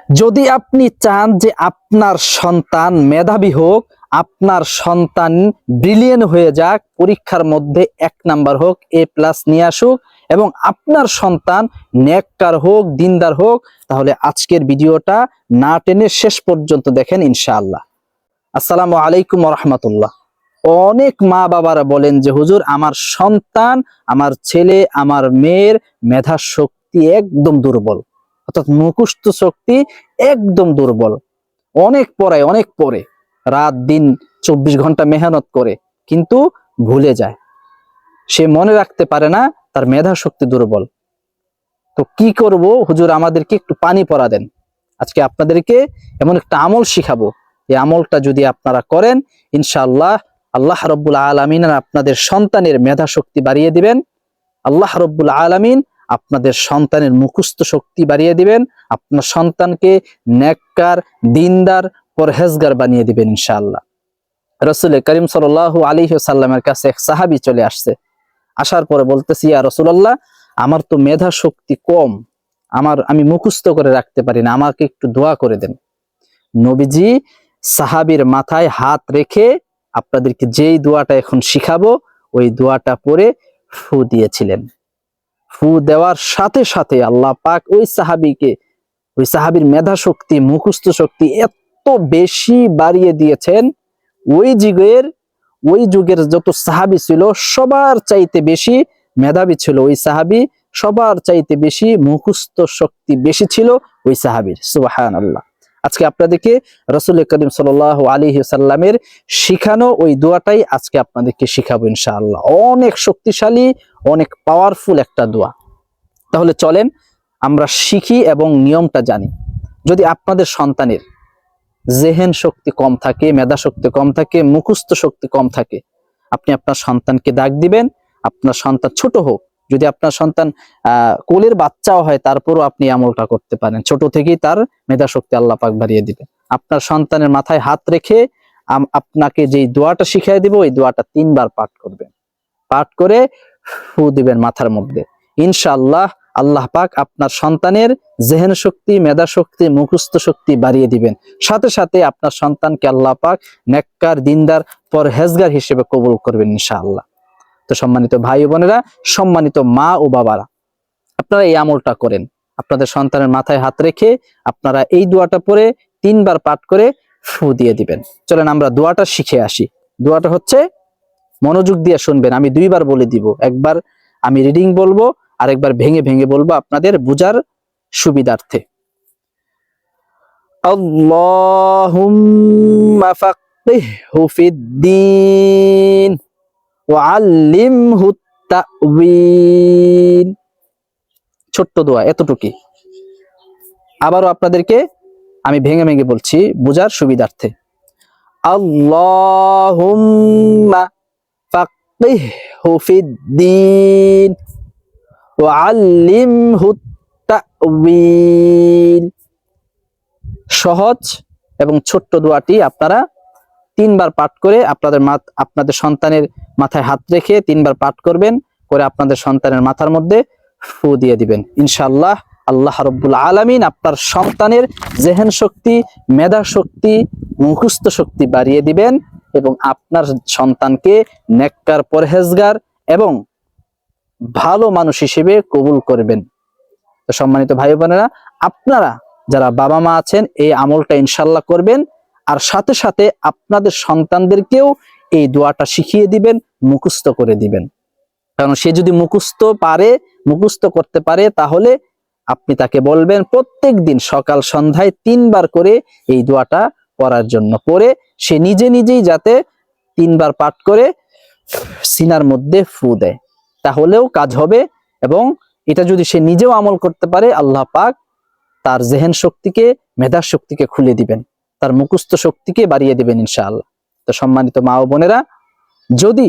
যদি আপনি চান যে আপনার সন্তান মেধাবী হোক, আপনার সন্তান ব্রিলিয়েন্ট হয়ে যাক, পরীক্ষার মধ্যে 1 নাম্বার হোক, A+ নিয়ে আসুক, এবং আপনার সন্তান নেককার হোক, দিনদার হোক, তাহলে আজকের ভিডিওটা না টেনে শেষ পর্যন্ত দেখেন ইনশাআল্লাহ। আসসালামু আলাইকুম ওয়া রাহমাতুল্লাহ। অনেক মা বাবারা বলেন যে হুজুর, আমার সন্তান, আমার ছেলে, আমার মেয়ের মেধা শক্তি একদম দুর্বল, অর্থাৎ মুখস্থ শক্তি একদম দুর্বল। অনেক পড়ায়, অনেক পড়ে, রাত দিন 24 ঘন্টা মেহনত করে, কিন্তু ভুলে যায়, সে মনে রাখতে পারে না, তার মেধা শক্তি দুর্বল। তো কি করব হুজুর, আমাদেরকে একটু পানি পড়া দেন। আজকে আপনাদেরকে এমন একটা আমল শিখাবো, এই আমলটা যদি আপনারা করেন, ইনশাআল্লাহ আল্লাহ রাব্বুল আলামিন আপনাদের সন্তানের মেধা শক্তি বাড়িয়ে দিবেন। আল্লাহ রাব্বুল আলামিন আপনাদের সন্তানের মুখস্থ শক্তি বাড়িয়ে দিবেন, আপনার সন্তানকে নেককার, দিনদার, পরহেজগার বানিয়ে দিবেন ইনশাআল্লাহ। রাসূল করিম সাল্লাল্লাহু আলাইহি ওয়াসাল্লামের কাছে এক সাহাবী চলে আসছে। আসার পরে বলতেছি, ইয়া রাসূলুল্লাহ, আমার তো মেধা শক্তি কম, আমি মুখস্থ করে রাখতে পারি না, আমাকে একটু দোয়া করে দেন। নবীজি সাহাবীর মাথায় হাত রেখে আপনাদেরকে যেই দোয়াটা এখন শিখাবো, ওই দোয়াটা পড়ে ফু দিয়েছিলেন। ফু দেওয়ার সাথে সাথে আল্লাহ পাক ওই সাহাবীর মেধা শক্তি, মুখস্থ শক্তি এত বেশি বাড়িয়ে দিয়েছেন, ওই যুগের যত সাহাবী ছিল সবার চাইতে বেশি মেধাবী ছিল ওই সাহাবী, সবার চাইতে বেশি মুখস্থ শক্তি বেশি ছিল ওই সাহাবীর। সুবহানাল্লাহ। আজকে আপনাদেরকে রাসূল করিম সাল্লাল্লাহু আলাইহি ওয়াসাল্লামের শিখানো ওই দোয়াটাই আজকে আপনাদেরকে শিখাবো ইনশাআল্লাহ। অনেক শক্তিশালী, অনেক পাওয়ারফুল একটা দোয়া। তাহলে চলেন আমরা শিখি এবং নিয়মটা জানি। যদি আপনাদের সন্তানের জেহেন শক্তি কম থাকে, মেধা শক্তি কম থাকে, মুখস্থ শক্তি কম থাকে, আপনি আপনার সন্তানকে ডাক দিবেন। আপনার সন্তান ছোট হোক, যদি আপনার সন্তান কোলের বাচ্চাও হয়, তারপরও আপনি আমলটা করতে পারেন। ছোট থেকেই তার মেধা শক্তি আল্লাহ পাক বাড়িয়ে দিবে। আপনার সন্তানের মাথায় হাত রেখে আপনাকে যেই দোয়াটা শিখিয়ে দিব, ওই দোয়াটা 3 বার পাঠ করবেন। পাঠ করে ফু দিবেন মাথার মধ্যে। ইনশাআল্লাহ আল্লাহ পাক আপনার সন্তানের জেহেন শক্তি, মেধা শক্তি, মুখস্থ শক্তি বাড়িয়ে দিবেন। সাথে সাথে আপনার সন্তানকে আল্লাহ পাক নেককার, দিনদার, পরহেজগার হিসেবে কবুল করবেন ইনশাআল্লাহ। তো সম্মানিত ভাই ও বোনেরা, সম্মানিত মা ও বাবারা, আপনারা এই আমলটা করেন। আপনাদের সন্তানের মাথায় হাত রেখে আপনারা এই দোয়াটা পড়ে 3 বার পাঠ করে ফু দিয়ে দিবেন। চলেন আমরা দোয়াটা শিখে আসি। দোয়াটা হচ্ছে, মনোযোগ দিয়ে শুনবেন, আমি 2 বার বলে দিব। একবার আমি রিডিং বলবো, আর একবার ভেঙে ভেঙে বলবো আপনাদের বুঝার সুবিধার্থে। আল্লাহুম্মা ফাক্কিহহু ফিদ্দীন ওয়া আল্লিমহু তা'ওয়ীল। ছোট্ট দোয়া, এতটুকুই। আবারও আপনাদেরকে আমি ভেঙে ভেঙে বলছি বুঝার সুবিধার্থে। আল্লাহুম্মা ফাক্কিহহু ফিদ্দীন ওয়া আল্লিমহু তা'ওয়ীল। সহজ এবং ছোট্ট দোয়াটি আপনারা 3 বার পাঠ করে আপনাদের সন্তানের মাথায় হাত রেখে 3 বার পাঠ করবেন, করে আপনাদের সন্তানের মাথার মধ্যে ফু দিয়ে দিবেন। ইনশাআল্লাহ আল্লাহ রাব্বুল আলামিন আপনার সন্তানের জেহেন শক্তি, মেধা শক্তি, মুখস্থ শক্তি বাড়িয়ে দিবেন, এবং আপনার সন্তানকে নেককার, পরহেজগার এবং ভালো মানুষ হিসেবে কবুল করবেন। তো সম্মানিত ভাই বোনেরা, আপনারা যারা বাবা মা আছেন, এই আমলটা ইনশাআল্লাহ করবেন, আর সাথে সাথে আপনাদের সন্তানদেরকেও এই দোয়াটা শিখিয়ে দিবেন, মুখস্থ করে দিবেন। কারণ সে যদি মুখস্থ করতে পারে, তাহলে আপনি তাকে বলবেন প্রত্যেক দিন সকাল সন্ধ্যায় 3 বার করে এই দোয়াটা পড়ার জন্য। পড়ে সে নিজে নিজেই যাতে 3 বার পাঠ করে সিনার মধ্যে ফু দেয়, তাহলেও কাজ হবে। এবং এটা যদি সে নিজেও আমল করতে পারে, আল্লাহ পাক তার জেহেন শক্তিকে, মেধা শক্তিকে খুলে দিবেন, তার মুখস্থ শক্তিকে বাড়িয়ে দিবেন ইনশাআল্লাহ। তো সম্মানিত মা ও বোনেরা, যদি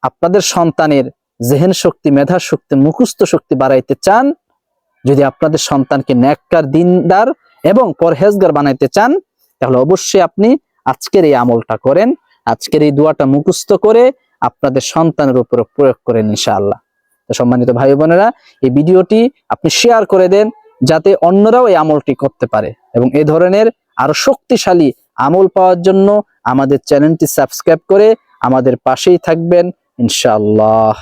আপনাদের সন্তানের জেহেন শক্তি, মেধা শক্তি, মুখস্থ শক্তি বাড়াইতে চান, যদি আপনাদের সন্তানকে নেককার, দিনদার এবং পরহেজগার বানাইতে চান, তাহলে অবশ্যই আপনি আজকের এই আমলটা করেন। আজকের এই দোয়াটা মুখস্থ করে আপনাদের সন্তানের উপর প্রয়োগ করেন ইনশাআল্লাহ। তো সম্মানিত ভাই বোনেরা, এই ভিডিওটি আপনি শেয়ার করে দেন, যাতে অন্যরাও এই আমলটি করতে পারে। এবং এ ধরনের আরো শক্তিশালী আমল পাওয়ার জন্য আমাদের চ্যানেলটি সাবস্ক্রাইব করে আমাদের পাশেই থাকবেন ইনশাআল্লাহ।